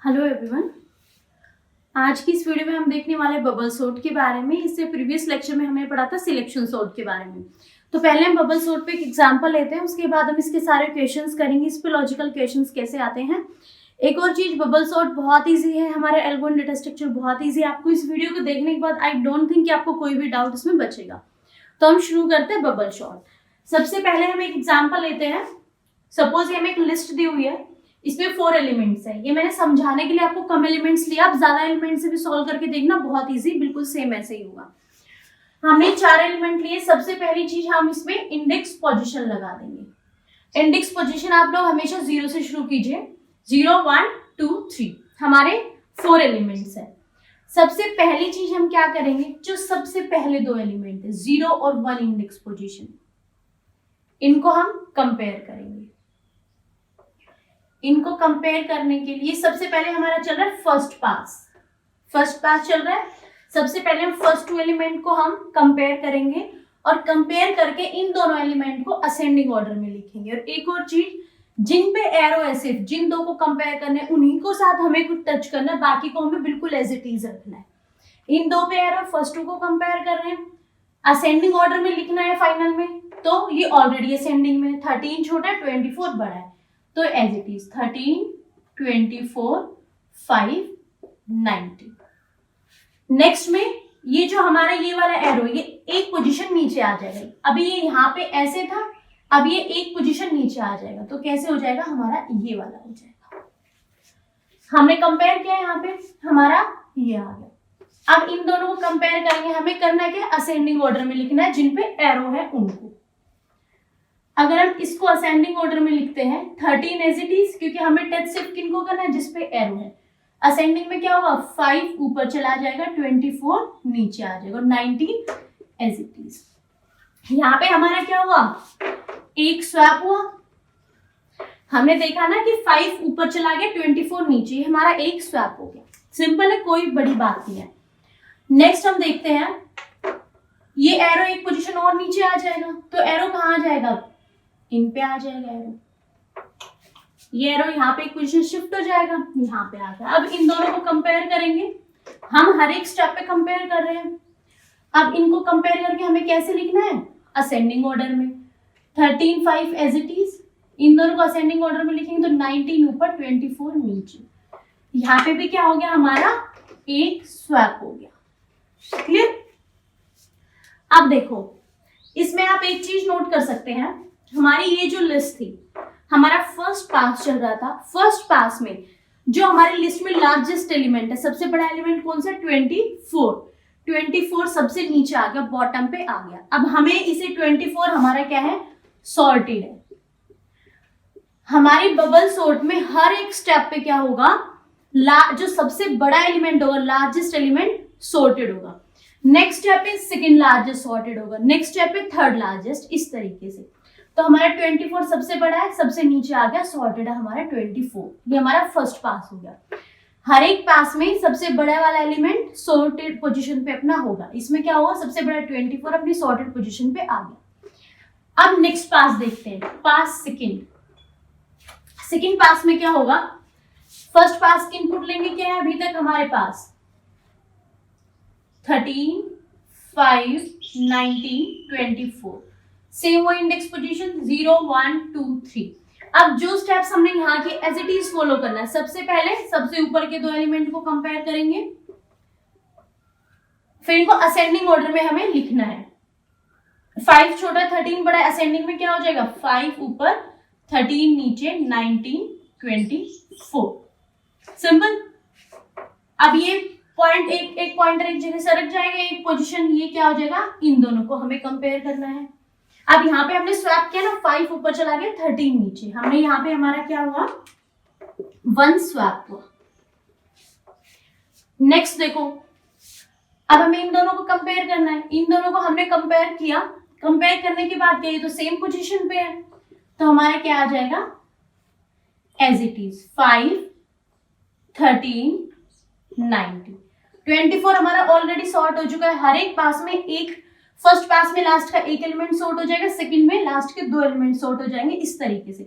Hello everyone. आज की इस वीडियो में हम देखने वाले बबल सॉर्ट के बारे में। इससे प्रीवियस लेक्चर में हमने पढ़ा था सिलेक्शन सॉर्ट के बारे में। तो पहले हम बबल सॉर्ट पे एक एग्जांपल लेते हैं, उसके बाद हम इसके सारे क्वेश्चंस करेंगे, इस पे लॉजिकल क्वेश्चंस कैसे आते हैं। एक और चीज, बबल सॉर्ट बहुत ईजी है, हमारे एल्गोरिथम डेटा स्ट्रक्चर बहुत ईजी है। आपको इस वीडियो को देखने के बाद आई डोंट थिंक कि आपको कोई भी डाउट इसमें बचेगा। तो हम शुरू करते हैं बबल सॉर्ट। सबसे पहले हम एक एग्जाम्पल लेते हैं। सपोज हमें एक लिस्ट दी हुई है, इसमें 4 एलिमेंट्स है। ये मैंने समझाने के लिए आपको कम एलिमेंट्स लिया, आप ज्यादा एलिमेंट से भी सॉल्व करके देखना, बहुत इजी, बिल्कुल सेम ऐसे ही होगा। हमने 4 एलिमेंट लिए। सबसे पहली चीज हम इसमें इंडेक्स पोजीशन लगा देंगे। इंडेक्स पोजीशन आप लोग हमेशा 0 से शुरू कीजिए। 0 1 2 3 हमारे 4 एलिमेंट्स है। सबसे पहली चीज हम क्या करेंगे, जो सबसे पहले 2 एलिमेंट है 0 और 1 इंडेक्स पोजीशन, इनको हम कंपेयर करेंगे। इनको कंपेयर करने के लिए सबसे पहले हमारा चल रहा है फर्स्ट पास चल रहा है। सबसे पहले हम फर्स्ट 2 एलिमेंट को हम कंपेयर करेंगे और कंपेयर करके इन दोनों एलिमेंट को असेंडिंग ऑर्डर में लिखेंगे। और एक और चीज, जिन पे एरो है सिर्फ जिन दो को कंपेयर करना है उन्हीं को साथ हमें कुछ टच करना है, बाकी को हमें बिल्कुल एज इट इज रखना है। इन दो पे एरो फर्स्ट 2 को कंपेयर कर रहे हैं, असेंडिंग ऑर्डर में लिखना है फाइनल में। तो ये ऑलरेडी असेंडिंग में, 13 छोटा है 24 बड़ा है, तो एज इट इज 13 24 5 90। नेक्स्ट में ये जो हमारा ये वाला एरो, ये एक पोजीशन नीचे आ जाएगा। अभी ये यहाँ पे ऐसे था, अब ये एक पोजीशन नीचे आ जाएगा। तो कैसे हो जाएगा, हमारा ये वाला हो जाएगा। हमने कंपेयर किया, यहाँ पे हमारा ये आ गया। अब इन दोनों को कंपेयर करेंगे, हमें करना क्या, असेंडिंग ऑर्डर में लिखना है। जिन पे एरो है उनको, अगर हम इसको असेंडिंग ऑर्डर में लिखते हैं 13 एज इट इज, क्योंकि हमें टच सिर्फ किनको करना है, जिसपे एरो है। असेंडिंग में क्या होगा, 5 ऊपर चला जाएगा, 24 नीचे आ जाएगा और 19 एज इट इज। यहाँ पे हमारा क्या हुआ, एक स्वैप हुआ। हमने देखा ना कि 5 ऊपर चला गया, 24 नीचे, हमारा एक स्वैप हो गया। सिंपल है, कोई बड़ी बात नहीं है। नेक्स्ट हम देखते हैं, ये एरो एक पोजीशन और नीचे आ जाएगा, तो एरो कहाँ आ जाएगा, इन पे आ जाएगा एरो। ये एरो यहाँ पे एक पोजीशन शिफ्ट हो जाएगा, यहाँ पे आ गया। अब इन दोनों को कंपेयर करेंगे, हम हर एक स्टेप पे कंपेयर कर रहे हैं। अब इनको कंपेयर करके हमें कैसे लिखना है, असेंडिंग ऑर्डर में। 13 5 एज इट इज, इन दोनों को असेंडिंग ऑर्डर में लिखेंगे तो 19 ऊपर 24 नीचे। यहाँ पे भी क्या हो गया, हमारा एक स्वैप हो गया। क्लियर। अब देखो, इसमें आप एक चीज नोट कर सकते हैं, हमारी ये जो लिस्ट थी, हमारा फर्स्ट पास चल रहा था। फर्स्ट पास में जो हमारी लिस्ट में लार्जेस्ट एलिमेंट है, सबसे बड़ा एलिमेंट कौन सा, 24 सबसे नीचे आ गया, बॉटम पे आ गया। अब हमें इसे 24 हमारा क्या है, सॉर्टेड है। हमारी बबल सॉर्ट में हर एक स्टेप पे क्या होगा, जो सबसे बड़ा एलिमेंट होगा, लार्जेस्ट एलिमेंट सॉर्टेड होगा। नेक्स्ट स्टेप पे सेकंड लार्जेस्ट सॉर्टेड होगा, नेक्स्ट स्टेप पे थर्ड लार्जेस्ट, इस तरीके से। तो हमारा 24 सबसे बड़ा है, सबसे नीचे आ गया, सॉर्टेड है हमारा 24। ये हमारा फर्स्ट पास हो गया। हर एक पास में सबसे बड़ा वाला एलिमेंट सॉर्टेड पोजीशन पे अपना होगा। इसमें क्या होगा, सबसे बड़ा 24 अपनी सॉर्टेड पोजीशन पे आ गया। अब नेक्स्ट पास देखते हैं, पास सेकंड पास में क्या होगा, फर्स्ट पास की इनपुट लेंगे, क्या है अभी तक हमारे पास 13 5 19 24, सेम वो इंडेक्स पोजीशन 0 1 2 3। अब जो स्टेप्स हमने यहाँ के एज इट इज फॉलो करना है। सबसे पहले सबसे ऊपर के 2 एलिमेंट को कंपेयर करेंगे, फिर इनको असेंडिंग ऑर्डर में हमें लिखना है। 5 छोटा 13 बड़ा, असेंडिंग में क्या हो जाएगा, 5 ऊपर 13 नीचे 19 24। सिंपल। अब ये पॉइंट एक पॉइंटर एक जगह से रख जाएगा, एक पोजीशन, ये क्या हो जाएगा, इन दोनों को हमें कंपेयर करना है। अब यहाँ पे हमने स्वैप किया ना, 5 ऊपर चला गया, 13 नीचे, हमने यहाँ पे हमारा क्या हुआ, 1 स्वैप हुआ। नेक्स्ट देखो, अब हमें इन दोनों को कंपेयर करना है। इन दोनों को हमने कंपेयर किया, कंपेयर करने के बाद ये तो सेम पोजीशन पे है, तो हमारा क्या आ जाएगा, एज इट इज 5 13 90। 24 हमारा ऑलरेडी सॉर्ट हो चुका है। हर एक पास में एक, फर्स्ट पास में लास्ट का एक एलिमेंट सॉर्ट हो जाएगा, सेकंड में लास्ट के 2 एलिमेंट सॉर्ट हो जाएंगे, इस तरीके से।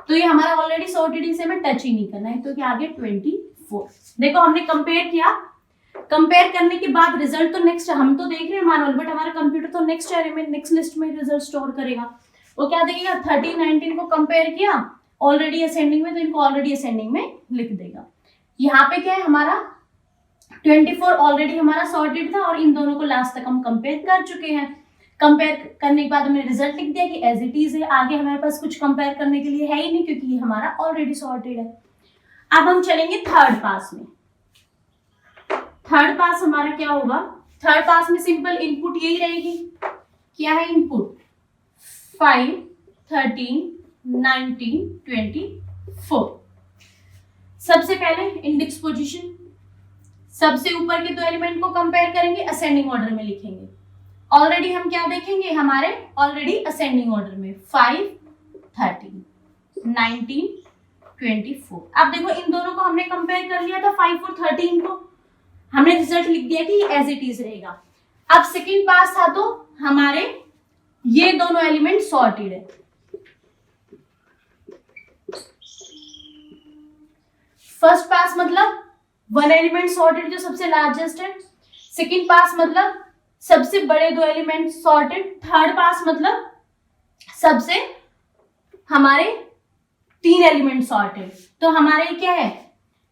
तो ये हमारा ऑलरेडी सॉर्टेड, इसे हमें टच ही नहीं करना है। तो क्या आ गया, 4। देखो हमने कंपेयर किया, कंपेयर करने के बाद रिजल्ट तो नेक्स्ट हम तो देख रहे हैं मैनुअल, बट हमारा कंप्यूटर तो नेक्स्ट एरे में नेक्स्ट लिस्ट में रिजल्ट स्टोर करेगा। वो क्या देखेगा, 13 19 को कंपेयर किया ऑलरेडी असेंडिंग में, तो इनको ऑलरेडी असेंडिंग में लिख देगा। यहाँ पे क्या है हमारा 24 ऑलरेडी हमारा सॉर्टेड था और इन दोनों को लास्ट तक हम कंपेयर कर चुके हैं। कंपेयर करने के बाद हमने रिजल्ट लिख दिया कि एज इट इज है, आगे हमारे पास कुछ कंपेयर करने के लिए है ही नहीं क्योंकि ये हमारा ऑलरेडी सॉर्टेड है। अब हम चलेंगे थर्ड पास में। थर्ड पास हमारा क्या होगा, थर्ड पास में सिंपल इनपुट यही रहेगी, क्या है इनपुट 5 13 19 24। सबसे पहले इंडेक्स पोजीशन, सबसे ऊपर के दो एलिमेंट को कंपेयर करेंगे, असेंडिंग ऑर्डर में लिखेंगे। ऑलरेडी हम क्या देखेंगे, हमारे ऑलरेडी असेंडिंग ऑर्डर में 5 13 19 24। अब देखो इन दोनों को हमने कंपेयर कर लिया था 5 और 13 को, हमने रिजल्ट लिख दिया कि एज इट इज रहेगा। अब सेकंड पास था तो हमारे ये दोनों एलिमेंट सॉर्टेड है। फर्स्ट पास मतलब वन एलिमेंट सॉर्टेड जो सबसे लार्जेस्ट है, सेकंड पास मतलब सबसे बड़े दो एलिमेंट सॉर्टेड, थर्ड पास मतलब सबसे हमारे 3 एलिमेंट सॉर्टेड। तो हमारे क्या है,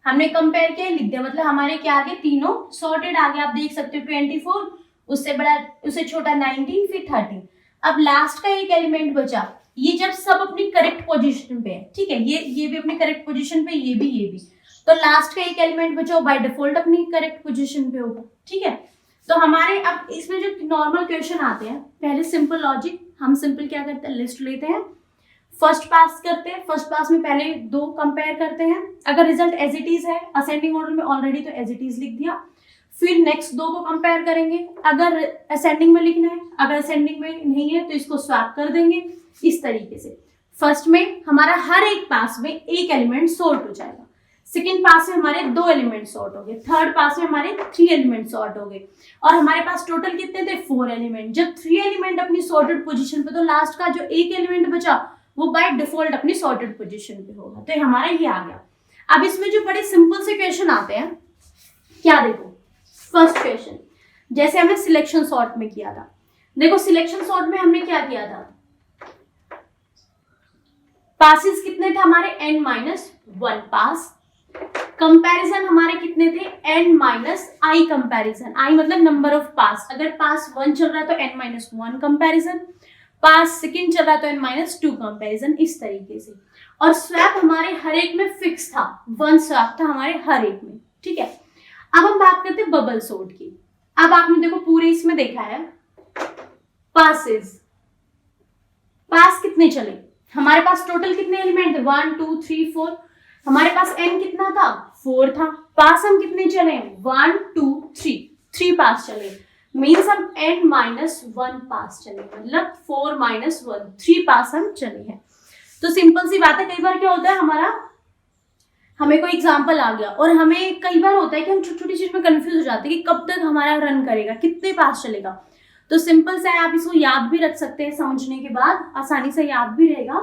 हमने कंपेयर किया लिख दिया, मतलब हमारे क्या आ गए, तीनों सॉर्टेड आ गए। आप देख सकते हो 24, उससे बड़ा उससे छोटा 19, फिर 13। अब लास्ट का एक एलिमेंट बचा, ये जब सब अपनी करेक्ट पोजीशन पे है, ठीक है, ये भी अपनी करेक्ट पोजीशन पे, ये भी, तो लास्ट का एक एलिमेंट बचा बाय डिफॉल्ट अपनी करेक्ट पोजीशन पे होगा, ठीक है। तो हमारे अब इसमें जो नॉर्मल क्वेश्चन आते हैं, पहले सिंपल लॉजिक, हम सिंपल क्या करते हैं, लिस्ट लेते हैं, फर्स्ट पास करते हैं, फर्स्ट पास में पहले दो कंपेयर करते हैं, अगर रिजल्ट एज इट इज है असेंडिंग ऑर्डर में ऑलरेडी तो एज इट इज लिख दिया, फिर नेक्स्ट दो को कंपेयर करेंगे, अगर असेंडिंग में लिखना है, अगर असेंडिंग में नहीं है तो इसको स्वैप कर देंगे। इस तरीके से फर्स्ट में हमारा हर एक पास में एक एलिमेंट सॉर्ट हो जाएगा, सेकेंड पास में हमारे 2 एलिमेंट सॉर्ट हो गए, थर्ड पास में हमारे 3 एलिमेंट सॉर्ट हो गए, और हमारे पास टोटल कितने थे 4 एलिमेंट। जब 3 एलिमेंट अपनी सॉर्टेड पोजीशन पे, तो लास्ट का जो एक एलिमेंट बचा वो बाय डिफॉल्ट अपनी सॉर्टेड पोजीशन पे होगा। तो हमारा ये आ गया। अब इसमें जो बड़े सिंपल से क्वेश्चन आते हैं, क्या देखो, फर्स्ट क्वेश्चन जैसे हमने सिलेक्शन सॉर्ट में किया था, देखो सिलेक्शन सॉर्ट में हमने क्या किया था, पासेस कितने थे हमारे n-1 पास, कंपैरिजन हमारे कितने थे n-i कंपैरिजन, i मतलब नंबर ऑफ पास, अगर पास 1 चल रहा है तो n-1 कंपैरिजन, पास सेकंड चल रहा है तो n-2 कंपैरिजन, इस तरीके से। और स्वैप हमारे हर एक में फिक्स था, 1 स्वैप था हमारे हर एक में, ठीक है। अब हम बात करते हैं बबल सॉर्ट की। अब आपने देखो पूरे इसमें देखा है पासेस, पास कितने चले, हमारे पास टोटल कितने एलिमेंट थे 1 2 3 4, हमारे पास n कितना था 4 था, पास हम कितने चले 1 2 3 पास चले, मीन्स हम n-1 पास चले, मतलब 4-1 3 पास हम चले हैं। तो सिंपल सी बात है, कई बार क्या होता है हमें कोई एग्जांपल आ गया और हमें कई बार होता है कि हम छोटी छोटी चीज में कंफ्यूज हो जाते हैं कि कब तक हमारा रन करेगा, कितने पास चलेगा। तो सिंपल सा है, आप इसको याद भी रख सकते हैं, समझने के बाद आसानी से याद भी रहेगा।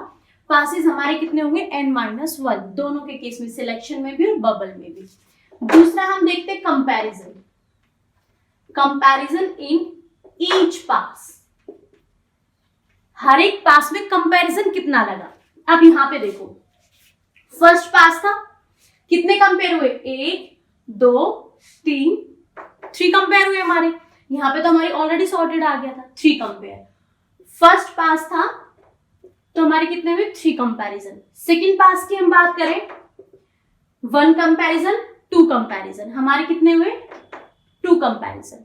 पासेस हमारे कितने होंगे n-1, दोनों के केस में, सिलेक्शन में भी और बबल में भी। दूसरा हम देखते हैं कंपैरिजन, कंपैरिजन इन ईच पास, हर एक पास में कंपैरिजन कितना लगा। अब यहां पे देखो फर्स्ट पास था, कितने कंपेयर हुए 1 2 3 कंपेयर हुए हमारे, यहां पे तो हमारी ऑलरेडी सॉर्टेड आ गया था 3 कंपेयर। फर्स्ट पास था तो हमारे कितने हुए 3 कंपैरिजन। सेकंड पास की हम बात करें 1 कंपैरिजन 2 कंपैरिजन, हमारे कितने हुए 2 कंपैरिजन।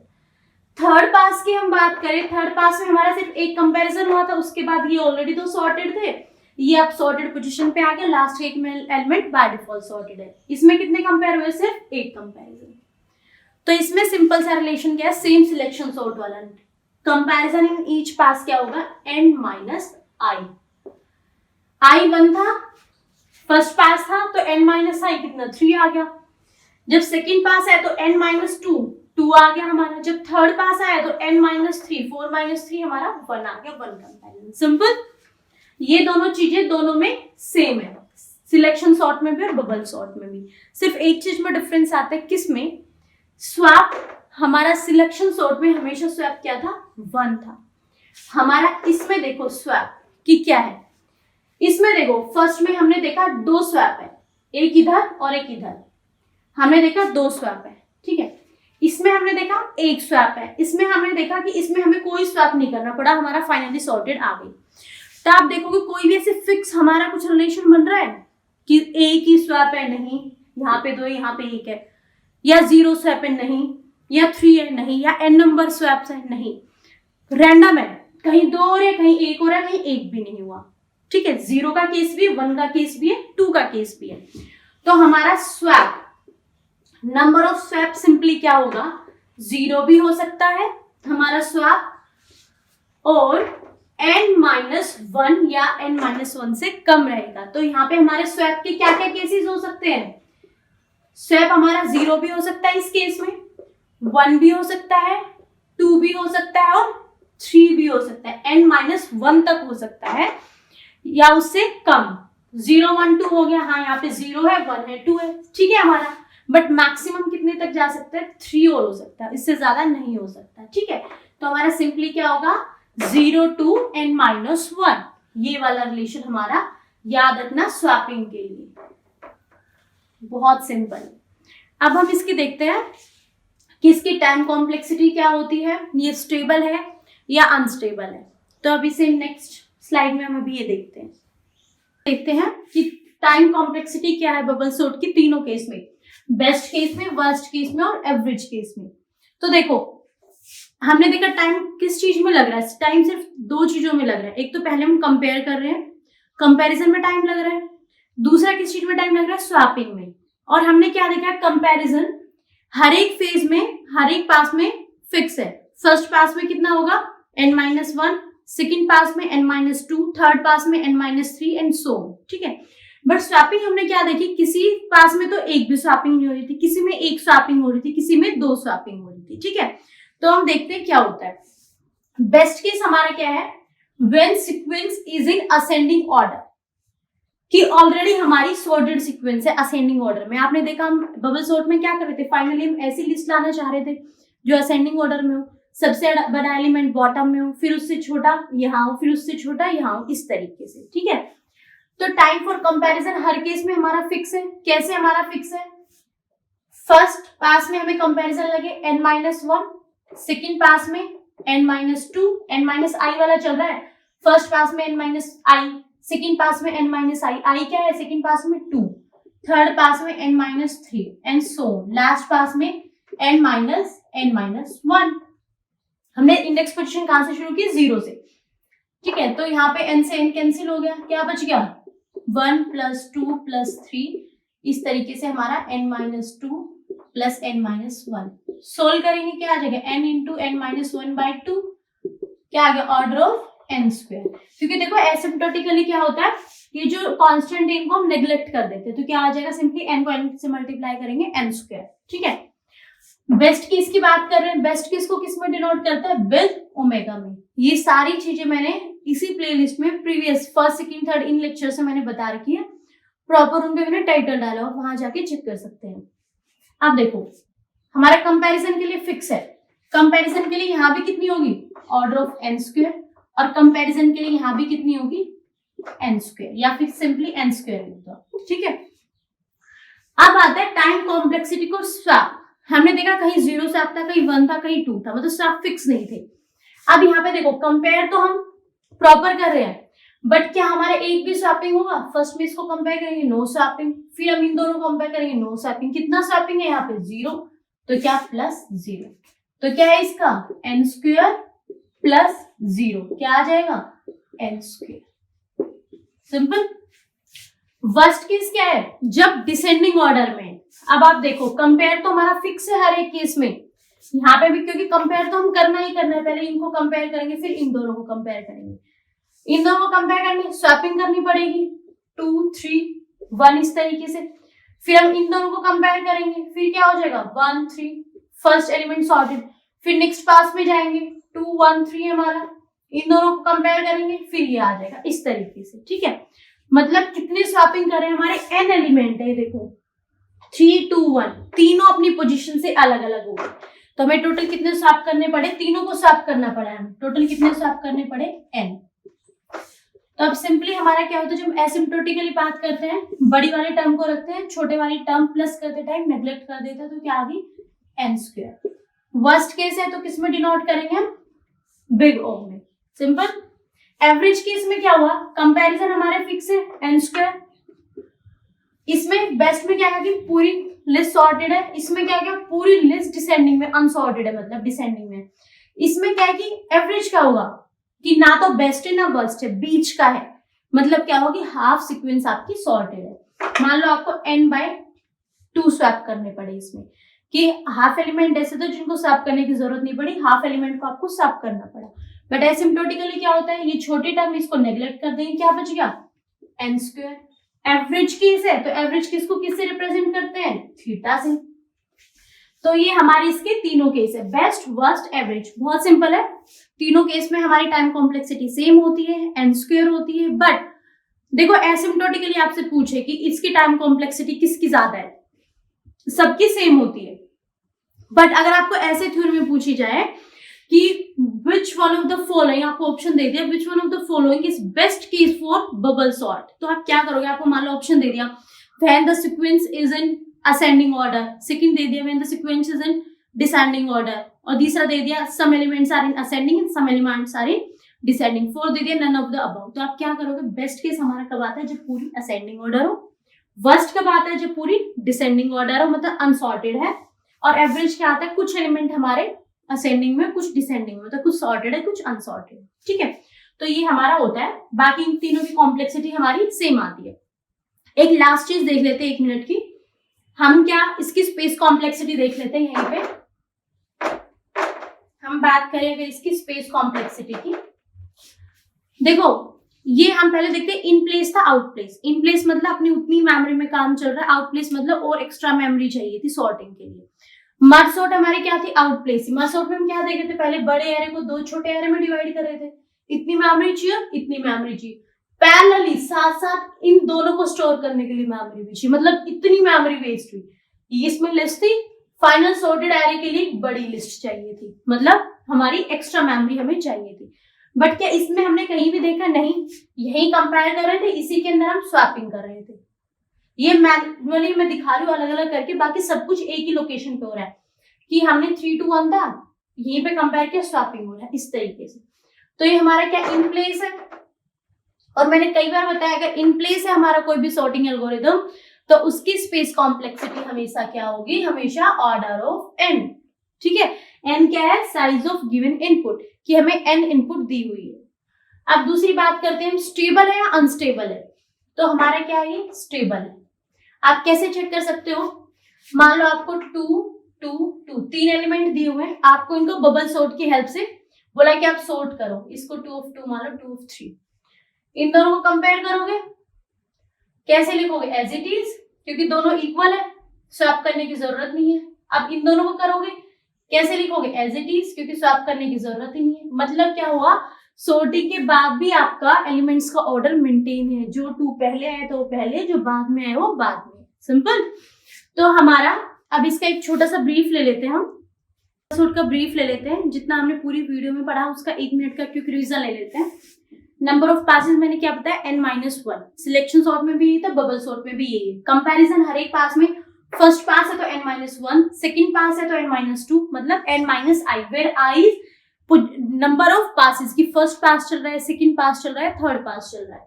थर्ड पास की हम बात करें, थर्ड पास में हमारा सिर्फ 1 कंपैरिजन हुआ था, उसके बाद ये ऑलरेडी तो सॉर्टेड थे, ये अब सॉर्टेड पोजीशन पे आ गया, लास्ट एक एलिमेंट बाय डिफॉल्ट सॉर्टेड है। इसमें कितने कंपेयर हुए, सिर्फ 1 कंपैरिजन। तो इसमें सिंपल सा रिलेशन क्या है, सेम सिलेक्शन सॉर्ट वाला, कंपैरिजन इन ईच पास क्या होगा n-i, i 1 था, फर्स्ट पास था तो n-i कितना 3 आ गया, जब सेकंड पास है तो n-2 2 आ गया हमारा, जब थर्ड पास आया तो n-3 4-3 हमारा 1 आ गया, 1 कंपैरिजन। सिंपल, ये दोनों चीजें दोनों में सेम है, सिलेक्शन सॉर्ट में भी और बबल सॉर्ट में भी। सिर्फ एक चीज में डिफरेंस आता है, किसमें? स्वैप हमारा सिलेक्शन सॉर्ट में हमेशा स्वैप क्या था? 1 था। हमारा इसमें देखो स्वैप कि क्या है, इसमें देखो फर्स्ट में हमने देखा 2 स्वैप है, एक इधर और एक इधर, हमने देखा 2 स्वैप है, ठीक है। इसमें हमने देखा 1 स्वैप है, इसमें हमने देखा कि इसमें हमें कोई स्वैप नहीं करना पड़ा, हमारा फाइनली सॉर्टेड आ गई। तो आप देखोगे कोई भी ऐसे फिक्स हमारा कुछ रिलेशन बन रहा है कि एक ही स्वैप है, नहीं, यहाँ पे 2 यहाँ पे 1 है, या 0 स्वैप है, नहीं, या 3 है, नहीं, या n नंबर स्वैप्स है, नहीं, रैंडम है, कहीं 2 हो रहे हैं, कहीं 1 हो रहा है, कहीं 1 भी नहीं हुआ, ठीक है। 0 का केस भी है, 1 का केस भी है, 2 का केस भी है। तो हमारा swap, number of swap simply क्या होगा? 0 भी हो सकता है हमारा स्वैप, और n-1 या n-1 से कम रहेगा। तो यहाँ पे हमारे स्वैप के क्या क्या केसेस हो सकते हैं? स्वैप हमारा 0 भी हो सकता है, इस केस में 1 भी हो सकता है, 2 भी हो सकता है, और 3 भी हो सकता है, n-1 तक हो सकता है, या उससे कम। 0 1 2 हो गया, हाँ यहाँ पे 0 है, 1 है, 2 है, ठीक है हमारा। बट मैक्सिमम कितने तक जा सकता है? 3 और हो सकता है, इससे ज्यादा नहीं हो सकता, ठीक है। तो हमारा सिंपली क्या होगा? 0 to n-1, ये वाला रिलेशन हमारा याद रखना स्वैपिंग के लिए, बहुत सिंपल। अब हम इसकी देखते हैं कि इसकी टाइम कॉम्प्लेक्सिटी क्या होती है, ये स्टेबल है या अनस्टेबल है। तो अभी से नेक्स्ट स्लाइड में हम अभी ये देखते हैं कि टाइम कॉम्प्लेक्सिटी क्या है बबल सॉर्ट की तीनों केस में, बेस्ट केस में, वर्स्ट केस में और एवरेज केस में। तो देखो हमने देखा टाइम किस चीज में लग रहा है, टाइम सिर्फ 2 चीजों में लग रहा है। एक तो पहले हम कंपेयर कर रहे हैं, कंपैरिजन में टाइम लग रहा है, दूसरा किस चीज में टाइम लग रहा है? स्वैपिंग में। और हमने क्या देखा? कंपैरिजन हर एक फेज में, हर एक पास में फिक्स है। फर्स्ट पास में कितना होगा? n-1, सेकेंड पास में n-2, थर्ड पास में n-3 एंड सो, ठीक है। बट स्वैपिंग हमने क्या देखी, किसी पास में तो एक भी स्वैपिंग नहीं हो रही थी, किसी में 1 स्वैपिंग हो रही थी, किसी में 2 स्वैपिंग हो रही थी, ठीक है। तो हम देखते हैं क्या होता है। बेस्ट केस हमारा क्या है? When sequence is in ascending order, कि ऑलरेडी हमारी सॉर्टेड सीक्वेंस है असेंडिंग ऑर्डर में। आपने देखा हम बबल सॉर्ट में क्या कर रहे थे, फाइनली हम ऐसी लिस्ट लाना चाह रहे थे जो असेंडिंग ऑर्डर में हो, सबसे बड़ा एलिमेंट बॉटम में हो, फिर उससे छोटा यहाँ हो, फिर उससे छोटा यहाँ हो, इस तरीके से, ठीक है। तो time for comparison her case में हमारा फिक्स है। कैसे हमारा फिक्स है? फर्स्ट पास में हमें कंपैरिजन लगे n-1, सेकेंड पास में n-2, n-i वाला चल रहा है, फर्स्ट पास में n-i, सेकेंड पास में n-i, i क्या है? सेकेंड पास में 2, थर्ड पास में n-3 एंड सो लास्ट पास में n-1। हमने इंडेक्स पोजीशन कहां से शुरू की? 0 से, ठीक है। तो यहाँ पे n से n कैंसिल हो गया, क्या बच गया? 1 + 2 + 3, इस तरीके से हमारा n-2 + n-1 सोल्व करेंगे, क्या आ जाएगा? n × n-1/2, क्या आ गया? Order of n²। क्योंकि देखो एसिम्प्टोटिकली क्या होता है, ये जो कांस्टेंट n को हम नेग्लेक्ट कर देते हैं, तो क्या आ जाएगा? सिंपली n को n से मल्टीप्लाई करेंगे n², ठीक है। बेस्ट केस की बात कर रहे हैं, बेस्ट केस को किस में डिनोट करता है? विद ओमेगा में। ये सारी चीजें मैंने इसी प्लेलिस्ट में previous first second third in lecture से मैंने बता रखी है, प्रॉपर उनपे मैंने टाइटल डाला हो, वहां जाके चेक कर सकते हैं। अब देखो हमारा कंपैरिजन के लिए फिक्स है, कंपैरिजन के लिए यहाँ भी कितनी होगी? ऑर्डर ऑफ n², और कंपैरिजन के लिए यहाँ भी कितनी होगी? n², या फिर सिंपली n² लिख दो, ठीक है। अब आता है टाइम कॉम्प्लेक्सिटी को स्वैप। हमने देखा कहीं 0 स्वैप था, कहीं 1 था, कहीं 2 था, मतलब स्वैप फिक्स नहीं थे। अब यहाँ पे देखो कंपेयर तो हम प्रॉपर कर रहे हैं, बट क्या हमारा एक भी स्वैपिंग होगा? फर्स्ट में इसको कंपेयर करेंगे, नो स्वैपिंग, फिर हम इन दोनों को कंपेयर करेंगे, नो स्वैपिंग। कितना स्वैपिंग है यहाँ पे? 0, तो क्या? +0, तो क्या है इसका? n² + 0, क्या आ जाएगा? n²। सिंपल। वर्स्ट केस क्या है? जब डिसेंडिंग ऑर्डर में। अब आप देखो कंपेयर तो हमारा फिक्स है हर एक केस में, यहाँ पे भी, क्योंकि कंपेयर तो हम करना ही करना है, पहले इनको कंपेयर करेंगे, फिर इन दोनों को कंपेयर करेंगे। इन दोनों को कंपेयर करने स्वैपिंग करनी पड़ेगी, 2 3 1 इस तरीके से, फिर हम इन दोनों को कंपेयर करेंगे, फिर क्या हो जाएगा? 1 3, फर्स्ट एलिमेंट सॉर्टेड, फिर नेक्स्ट पास में जाएंगे, 2 1 3 हमारा, इन दोनों को कंपेयर करेंगे, फिर ये आ जाएगा इस तरीके से, ठीक है। मतलब कितने स्वैपिंग कर रहे हैं, हमारे n एलिमेंट है, देखो 3 2 1, तीनों अपनी पोजीशन से अलग अलग हो गए। तो हमें टोटल कितने स्वैप करने पड़े, तीनों को स्वैप करना पड़ा है, टोटल कितने स्वैप करने पड़े, n। तो अब सिंपली हमारा क्या होता है, जब हम एसिम्प्टोटिकली बात करते हैं, बड़ी वाले टर्म को रखते हैं, छोटे वाली टर्म प्लस करते टाइम नेग्लेक्ट कर देते हैं, तो क्या आ गई n स्क्वायर। वर्स्ट केस है तो किस में डिनोट करेंगे हम, बिग O में, सिंपल। एवरेज केस में क्या हुआ, कंपैरिजन हमारे फिक्स है n स्क्वायर। इसमें बेस्ट में क्या है कि पूरी लिस्ट सॉर्टेड है, इसमें क्या पूरी लिस्ट डिसेंडिंग में अनसॉर्टेड है, मतलब डिसेंडिंग में। इसमें क्या है कि एवरेज क्या होगा कि ना तो बेस्ट है ना वर्स्ट है, बीच का है, मतलब क्या होगी हाफ सीक्वेंस आपकी सॉर्टेड है। मान लो आपको n/2 स्वैप करने पड़े इसमें, कि हाफ एलिमेंट ऐसे तो जिनको स्वैप करने की जरूरत नहीं पड़ी, हाफ एलिमेंट को आपको स्वैप करना पड़ा। बट एसिम्प्टोटिकली क्या होता है, ये छोटे टर्म इसको नेग्लेक्ट कर देंगे, क्या बच गया n स्क्वायर। एवरेज केस है तो एवरेज केस को किससे रिप्रेजेंट करते हैं, थीटा से। तो ये हमारे इसके तीनों केस है, बेस्ट वर्स्ट एवरेज, बहुत सिंपल है। तीनों केस में हमारी टाइम कॉम्प्लेक्सिटी सेम होती है, n स्क्वायर होती है। बट देखो एसिम्प्टोटिकली आपसे पूछे कि इसकी टाइम कॉम्प्लेक्सिटी किसकी ज्यादा है, सबकी सेम होती है। बट अगर आपको ऐसे थ्योरी में पूछी जाए कि which one of the following, आपको ऑप्शन दे दिया which one of the following is best case for bubble sort, तो आप क्या करोगे, आपको मान लो ऑप्शन दे दिया when the sequence is in ascending order, second दे दिया when the sequence is in descending order, और तीसरा दे दिया some elements are in ascending and some elements are in descending, fourth दे दिया नन ऑफ द अबव। तो आप क्या करोगे, बेस्ट केस हमारा कब आता है, जब पूरी असेंडिंग ऑर्डर हो, वर्स्ट कब आता है, जब पूरी डिसेंडिंग ऑर्डर हो, मतलब अनसॉर्टेड है, और एवरेज क्या आता है, कुछ एलिमेंट हमारे असेंडिंग में कुछ डिसेंडिंग में, मतलब कुछ सॉर्टेड है कुछ अनसॉर्टेड, ठीक है। तो ये हमारा होता है, बाकी इन तीनों की कॉम्प्लेक्सिटी हमारी सेम आती है। एक लास्ट चीज देख लेते हैं 1 मिनट की, हम क्या इसकी स्पेस कॉम्प्लेक्सिटी देख लेते हैं। यहीं पे हम बात करें अगर इसकी स्पेस कॉम्प्लेक्सिटी की, देखो ये हम पहले देखते हैं इन प्लेस था आउट प्लेस। इन प्लेस मतलब अपनी उतनी मेमोरी में काम चल रहा है, आउट प्लेस मतलब और एक्स्ट्रा मेमोरी चाहिए थी सॉर्टिंग के लिए। मर्ज सॉर्ट हमारी क्या थी, आउट प्लेस। मर्ज सॉर्ट में हम क्या देख रहे थे, पहले बड़े एरे को 2 छोटे एरे में डिवाइड कर रहे थे, इतनी मेमोरी चाहिए इतनी मेमोरी चाहिए, पैरेलली साथ साथ इन दोनों को स्टोर करने के लिए मेमोरी भी चाहिए, मतलब इतनी मेमोरी वेस्ट हुई। इसमें लिस्ट थी, फाइनल सॉर्टेड एरे के लिए बड़ी लिस्ट चाहिए थी, मतलब हमारी एक्स्ट्रा मेमोरी हमें चाहिए थी। बट क्या इसमें हमने कहीं भी देखा, नहीं, यही कंपेयर कर रहे थे, इसी के अंदर हम स्वैपिंग कर रहे थे। ये मैनुअली मैं दिखा रही हूँ अलग अलग करके, बाकी सब कुछ एक ही लोकेशन पे हो रहा है कि हमने 3 to 1 था, यहीं पे कंपेयर किया, स्वैपिंग हो रहा है इस तरीके से। तो ये हमारा क्या इन प्लेस है, और मैंने कई बार बताया अगर इन प्लेस है हमारा कोई भी सॉर्टिंग एल्गोरिथम, तो उसकी स्पेस कॉम्प्लेक्सिटी हमेशा क्या होगी, हमेशा ऑर्डर ऑफ n, ठीक है। n क्या है, साइज ऑफ गिवन इनपुट, कि हमें n इनपुट दी हुई है। अब दूसरी बात करते हैं, हम स्टेबल है या अनस्टेबल है, तो हमारा क्या है, ये स्टेबल है। आप कैसे चेक कर सकते हो, मान लो आपको 2 2 2 3 एलिमेंट दिए हुए हैं, आपको इनको बबल सॉर्ट की हेल्प से बोला कि आप सॉर्ट करो, इसको 2 of 2 मान लो 2 of 3, इन दोनों को कंपेयर करोगे, कैसे लिखोगे, एज इट इज, क्योंकि दोनों इक्वल है, स्वैप करने की जरूरत नहीं है। अब इन दोनों को करोगे, कैसे लिखोगे, एज इट इज, क्योंकि स्वैप करने की जरूरत ही नहीं है। मतलब क्या हुआ, सॉर्टिंग के बाद भी आपका एलिमेंट्स का ऑर्डर मेंटेन है, जो 2 पहले आए तो वो पहले, जो बाद में आए वो बाद में, सिंपल। तो हमारा अब इसका एक छोटा सा ब्रीफ ले लेते हैं, हम सॉर्ट का ब्रीफ ले लेते हैं, जितना हमने पूरी वीडियो में पढ़ा उसका 1 मिनट का क्विक रिवीजन ले लेते हैं। नंबर ऑफ पासेस मैंने क्या बताया, n-1। सिलेक्शन सॉर्ट में भी यही था, बबल सॉर्ट में भी यही है। कंपैरिजन हर एक पास में, फर्स्ट पास है तो n-1, सेकंड पास है तो n-2, मतलब n-i, where i number of passes की, फर्स्ट पास चल रहा है, सेकंड पास चल रहा है, थर्ड पास चल रहा है।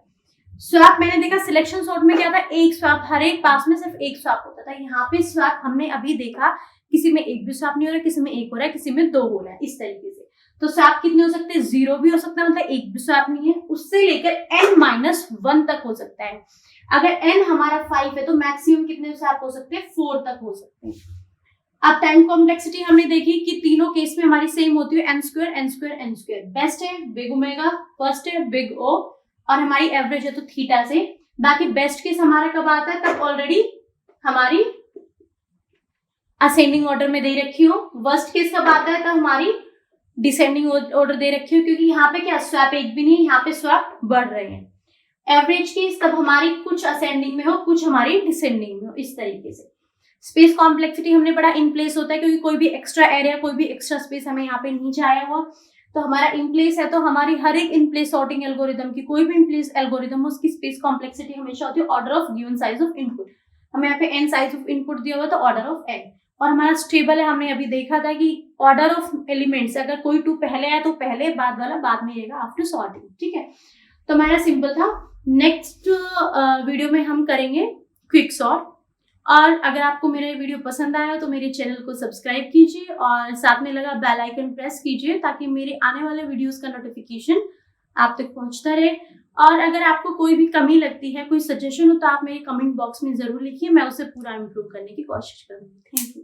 स्वैप मैंने देखा सिलेक्शन सॉर्ट में क्या था, एक स्वैप, हर एक पास में सिर्फ एक स्वैप होता था। यहाँ पे स्वैप हमने अभी देखा, किसी में एक भी स्वैप नहीं हो रहा, किसी में एक हो रहा है, किसी में 2 हो रहा है, इस तरीके से। तो स्वैप कितने हो सकते हैं, 0 भी हो सकता है, मतलब एक भी स्वैप नहीं है, उससे लेकर n-1 तक हो सकता है। अगर n हमारा 5 है तो मैक्सिमम कितने स्वैप हो सकते हैं, 4 तक हो सकते हैं। अब टाइम कॉम्प्लेक्सिटी हमने देखी कि तीनों केस में हमारी सेम होती है, n square n square n square. Best है बिग ओमेगा, फर्स्ट है बिग O, और हमारी एवरेज है तो थीटा से। बाकी बेस्ट केस हमारा कब आता है, तब ऑलरेडी हमारी असेंडिंग ऑर्डर में दे रखी हो। वर्स्ट केस कब आता है, तब हमारी डिसेंडिंग ऑर्डर दे रखी हो, क्योंकि यहाँ पे क्या स्वैप एक भी नहीं है, यहाँ पे स्वैप बढ़ रहे हैं। एवरेज केस तब हमारी कुछ असेंडिंग में हो, कुछ हमारी डिसेंडिंग में हो, इस तरीके से। स्पेस कॉम्प्लेक्सिटी हमने पढ़ा इन प्लेस होता है, क्योंकि कोई भी एक्स्ट्रा एरिया, कोई भी एक्स्ट्रा स्पेस हमें यहाँ पे नहीं चाहिए हुआ, तो हमारा इन प्लेस है, तो हमारी हर एक इन प्लेस सॉर्टिंग एल्गोरिदम की, कोई भी इन प्लेस एल्गोरिदम, उसकी स्पेस कॉम्प्लेक्सिटी हमेशा होती है order of given size of input. हमें यहाँ पे n साइज ऑफ इनपुट दिया हुआ तो ऑर्डर ऑफ n, और हमारा स्टेबल है, हमने अभी देखा था कि ऑर्डर ऑफ एलिमेंट्स, अगर कोई 2 पहले है तो पहले, बाद वाला बाद में रहेगा आफ्टर सॉर्टिंग, ठीक है। तो हमारा सिंपल था। नेक्स्ट वीडियो में हम करेंगे क्विक सॉर्ट, और अगर आपको मेरा वीडियो पसंद आया तो मेरे चैनल को सब्सक्राइब कीजिए और साथ में लगा बेल आइकन प्रेस कीजिए, ताकि मेरे आने वाले वीडियोस का नोटिफिकेशन आप तक पहुंचता रहे। और अगर आपको कोई भी कमी लगती है, कोई सजेशन हो, तो आप मेरे कमेंट बॉक्स में जरूर लिखिए, मैं उसे पूरा इम्प्रूव करने की कोशिश करूंगी। Thank you.